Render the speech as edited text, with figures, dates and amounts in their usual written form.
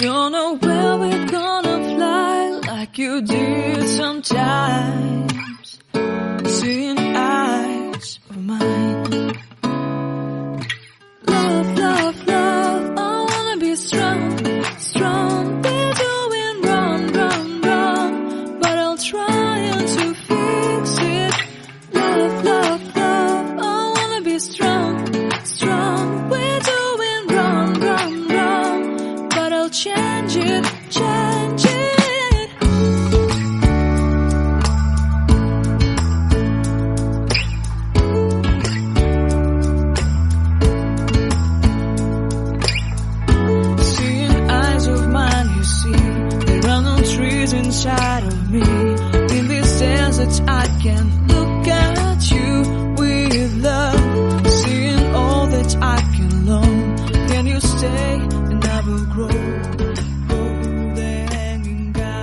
Don't know where we're gonna fly like you did sometimes. Seeing eyes of mine. Love, love, love, I wanna be strong, strong. We're doing wrong, wrong, wrong, but I'll try to fix it. Love, love, love, I wanna be strong, strong. We're doing wrong, wrong, wrong, but I'll change it, change it. Seeing eyes of mine, you see, there are no trees inside of me. In this desert I can look at